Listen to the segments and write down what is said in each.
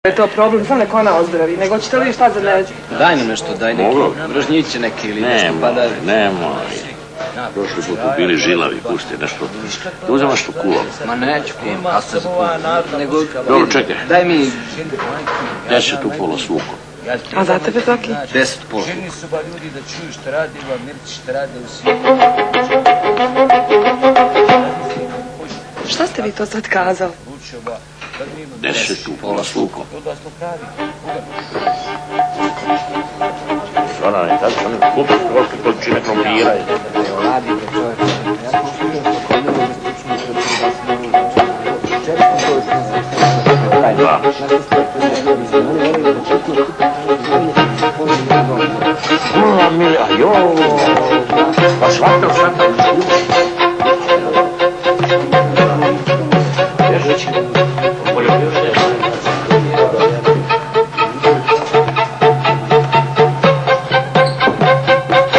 Je to problem, samo neko ona ozdravi, nego ćete li šta za neđe? Daj nam nešto, daj neki mržnjiće neki ili nešto pa da... Nemoj. Prošli put bili žilavi, pusti nešto. Da uzem nešto kulom. Ma neću kulom, a se za kulom. Nego... Dobro, čekaj. Daj mi... 10 u pola svuku. A za tebe, Zoki? 10 u pola. Ženi su ba ljudi da čuju što radi u Americi, što rade u svijetu. Šta ste vi to sad kazali? 10 u pola svuku. Ona je tako, ona je kupi troške količine krompira. Evo, radite čovječe. Ja poštujem to kod njega da stručni predsjednik Pa shvatam.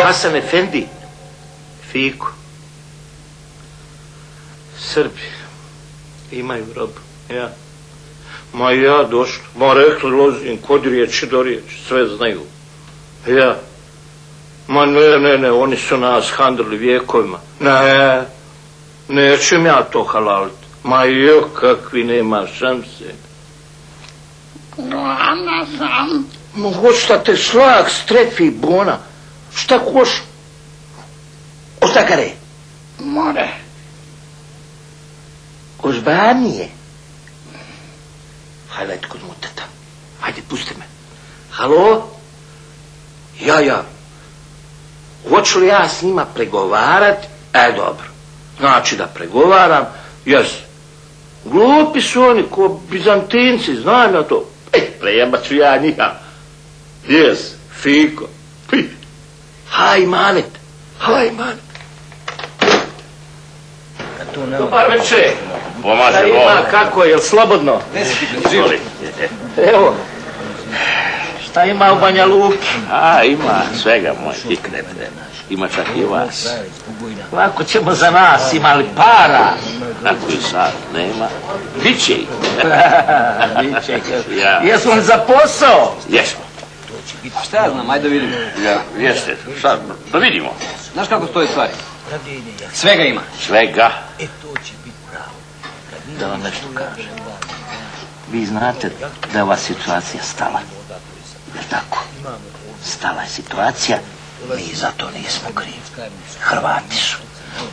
Hasan Efendi, Fiko, Srbi imaju robu, ja. Ma ja došli, ma rekli lozim, kod riječi do riječi, sve znaju. Ja. Ma ne, oni su nas handrili vijekovima. Ne, nećem ja to halaliti. Ma jo, kakvi nema šanse. Ana sam. Ma hoćete te šlag, strefi, bona. Šta hoš? Osta kare? More. Ozbanije. Hajde, ajde kod muteta. Hajde, pusti me. Halo? Ja. Hoću li ja s njima pregovarat? Dobro. Znači da pregovaram, jes. Glupi su oni, ko Bizantinci, znam ja to. Prejebat ću ja njima. Jes, Fiko. Haj, manet. Dobar večer. Pomaže Bog. Ima kako, je li slobodno? Evo. Šta ima u Banja Luki? Ima svega, moj tikne. Ima čak i vas. Lako ćemo za nas, imali para. Tako i sad, nema. Biće ih. Jesmo li za posao? Jesmo. Šta ja znam, ajde da vidimo. Jeste, sad, da vidimo. Znaš kako stoji stvari? Svega ima. Svega. Da vam nešto kažem. Vi znate da je ova situacija stala. Jer tako? Stala je situacija, mi za to nismo krivi. Hrvati su.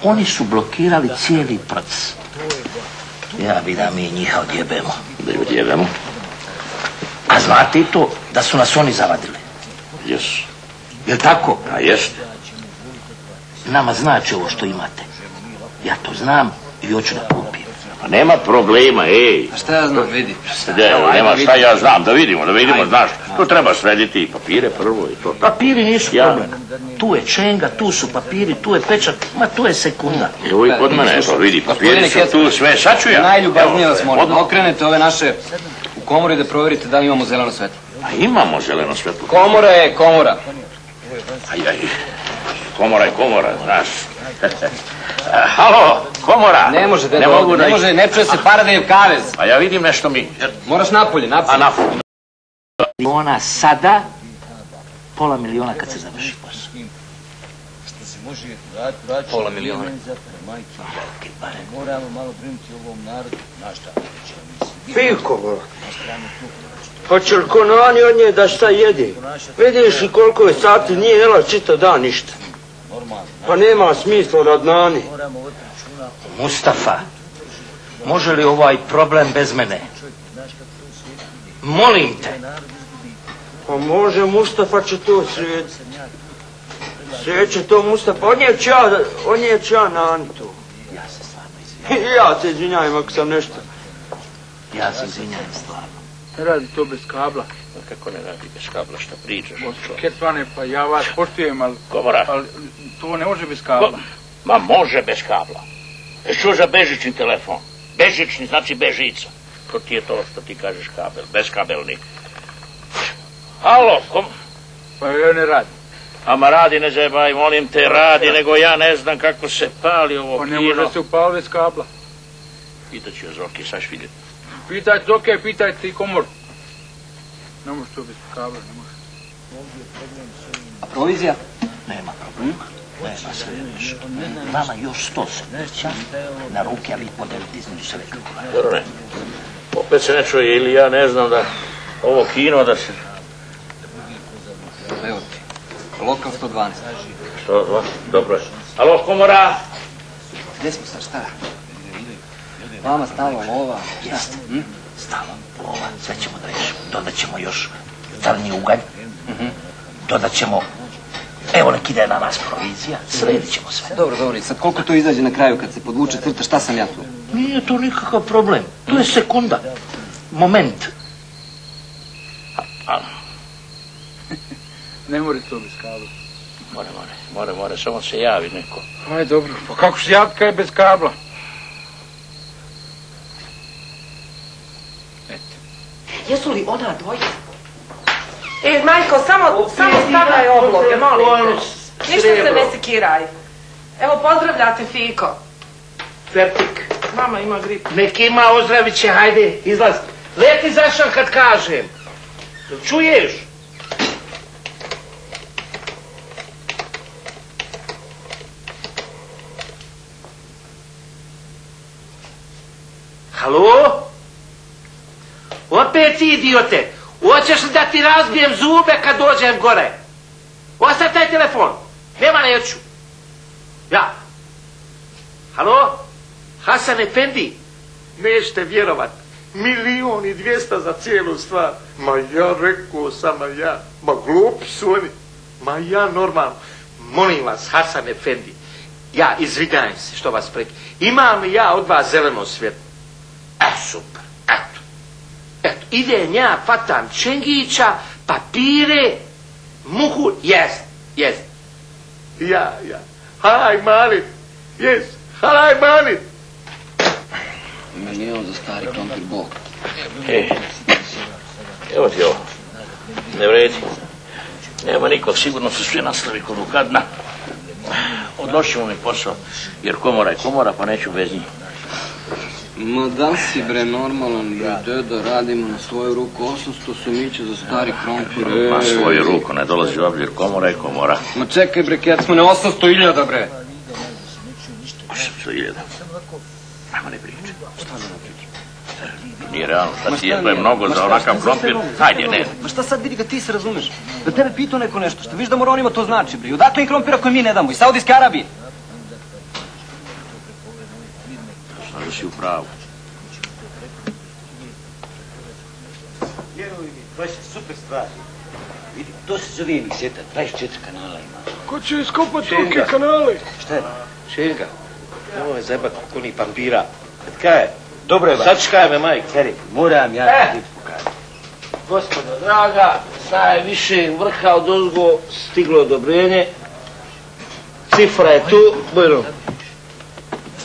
Oni su blokirali cijeli proces. Ja bi da mi njih odjebemo. Da ih odjebemo? A znate i to da su nas oni zavadili? Jesu. Jel' tako? A jest. Nama znači ovo što imate. Ja to znam i hoću da kupim. Pa nema problema, ej. A šta ja znam, vidi. Nema šta ja znam, da vidimo, znaš. To treba srediti i papire prvo i to. Papiri nisu problem. Tu je čenga, tu su papiri, tu je pečat, ma tu je sekunda. Evo i kod mene, evo vidi, papiri su tu sve, sad ću ja. Najljubaznije vas molim, okrenete ove naše u komoru i da provjerite da li imamo zeleno svetlo. A imamo zeleno svetlo. Komora je komora. Komora je komora, znaš. Halo, komora. Ne može, ne čuje se Paradajev kavez. A ja vidim nešto mi. Moraš napolje. A napolje. Ona sada, pola miliona kad se završi posao. Pola miliona. Moramo malo brinuti o ovom narodu. Znaš šta? Fiko, hoće li konani od nje da šta jedi? Vidiš i koliko je sati, nije jela čitav dan ništa. Pa nema smisla radnani. Mustafa, može li ovaj problem bez mene? Molim te. Pa može, Mustafa će to srediti. Sreće to Mustafa, on je ča nani to. Ja se stvarno izvinjam. Ja se izvinjam ako sam nešto. Ja se izvinjam stvarno. Ne radi to bez kabla. Kako ne radi bez kabla, šta pričaš? Ketvane, pa ja vas poštujem, ali to ne može bez kabla. Ma može bez kabla. Što za bežični telefon? Bežični znači bežica. To ti je to što ti kažeš kabel, beskabelni. Halo, Pa ja ne radi. Ama radi, ne zajebaj, molim te, radi, nego ja ne znam kako se pali ovo Pa kino. ne može se upali bez kabla. Pitat ću Zoki, saš vidjeti. Pitajte Zoke, pitajte i Komoru. Ne može to bez kabla, ne može. A provizija? Nema problema. Nema sve više. Vama još 100 na ruke, a vi podelite između sebe kako je. Dobro ne. Opet se ne čuje ili ja ne znam da ovo kino da se... Evo ti. Lokal 112. 112, dobro je. Alo, komora! Gdje smo sad, šta? Vama stala lova. Jeste. Stala lova, sve ćemo da rešimo. Dodat ćemo još crni ugalj. Dodat ćemo... Evo nek ide na nas provizija, sredit ćemo sve. Dobro, i sad koliko to izađe na kraju kad se podvuče crta, šta sam ja tu? Nije to nikakav problem, to je sekunda, moment. Ne može to bez kabla. More, samo se javi neko. Aj, dobro, pa kako se javiti kad je bez kabla? Jesu li ona dvojica? Majko, samo stavljaj obloge, molim te. Ništa se ne sekiraj. Evo, pozdravljate Fiko. Fertik. Mama ima grip. Nek ima, ozdravit će, hajde, izlaz. Leti zašan kad kažem. Čuješ? Halo? Opet ti, idiote. Hoćeš li da ti razbijem zube kad dođem gore? Ostav taj telefon. Nema, neću. Ja. Halo? Hasan Efendi? Nećete vjerovat. 1.200.000 za cijelu stvar. Ma ja rekao sam, ma glupi su oni. Ma ja normalno. Molim vas, Hasan Efendi. Ja izvinjavam se što vas preki. Imam ja od vas zeleno svjetlo. Super. Eto, idem ja, fatam Čengića, papire, muhu, jest. Ja. Halaj mali, halaj mali. Meni je on za stari krompir bok. Evo ti ovo. Ne vredi. Nema nikog, sigurno su svi nastavi kod ukadna. Odložimo mi posao, jer komora je komora, pa neću bez njih. Ma da si bre normalan, deda, radimo na svoju ruku, 800 sumića za stari krompir. Na svoju ruku, ne dolazi u obzir, komora je komora. Ma čekaj bre, kjec smo ne 800.000 bre. 800.000? Ajmo ne priče. Šta da ne priče? Nije realno, šta ti je, to je mnogo za onakav krompir. Hajde, ne. Ma šta sad vidi ga ti se razumeš? Da tebe pitao neko nešto, što viš da moronima to znači bre. I odakle im krompira koje mi ne damo? Iz Saudijske Arabije. Da si u pravu. Vjeruj mi, to je super stvar. Vidi, to se zove emiseta, 24 kanala ima. Ko će iskopati tolike kanale? Šta je? Šenga, nemoj zebati kako ni pampira. Kaj je? Dobro je, ba. Sad škaj me, majke. Keri, moram ja ti pokazati. Gospodo draga, najviše vrha od ozgo stiglo odobrenje. Cifra je tu, bojno.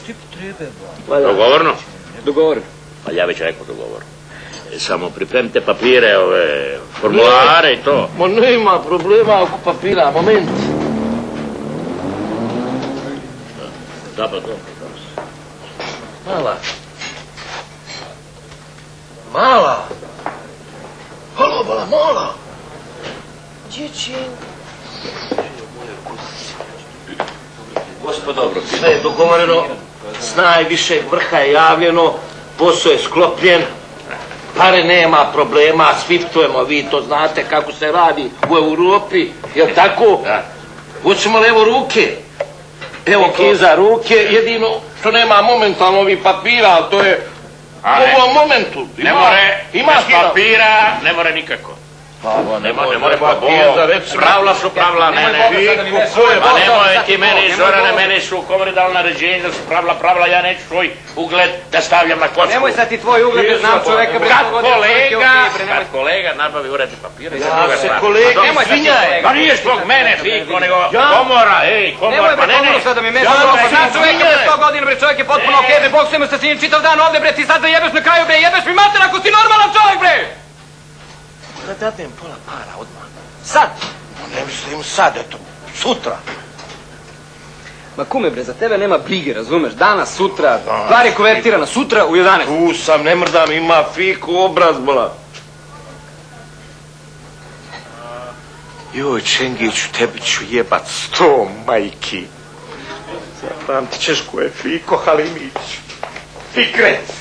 Što potrebe, ba? Dogovorno? Dogovorno. Pa ja već rekao dogovorno. Samo pripremite papire, ove formulare i to. Ma nema problema oko papira, moment. Da, pa to. Mala. Halo, bala, mala. Dječinka. Gospodo, sve je dogovoreno, s najvišeg vrha je javljeno, posao je sklopljen, pare nema problema, swiftujemo, vi to znate kako se radi u Europi, jel tako? Da. Hoćemo li evo ruke? Evo Kiza ruke, jedino što nema momentalno ovih papira, ali to je u ovom momentu. Ne more, ima bez papira, ne more nikako. Ne more papira, pravila su pravila, ne. Pa nemoj ti meni, Zorane, meni su u komori dali naređenje da su pravila, ja neću svoj ugled da stavljam na kocku. Nemoj sad ti tvoj ugled, jer znam čoveka bre. Kad kolega nabavi uredni papira, Ja se kolega izvinjaj. Pa nije zbog mene, Fiko, nego komora, Nemoj pa bre, komoru sad da mi mešaš. Znam čoveka bre 100 godina bre, čovjek je potpuno okej bre, boksujemo se s njim čitav dan ovdje bre, ti sad zajebeš na kraju bre, jebeš mi mater ako si normalan čovjek bre! Da dadem pola para odmah. Sad! Ne mislim sad, eto, sutra. Ma kume bre, za tebe nema brige, razumeš? Danas, sutra, stvar je konvertirana, sutra u 11. Tu sam, ne mrdam, ima Fiku obraz, bola. Joj, Čengiću, tebi ću jebat 100 majki. Zapamtit ćeš ko je Fiko Halimić. Fikret!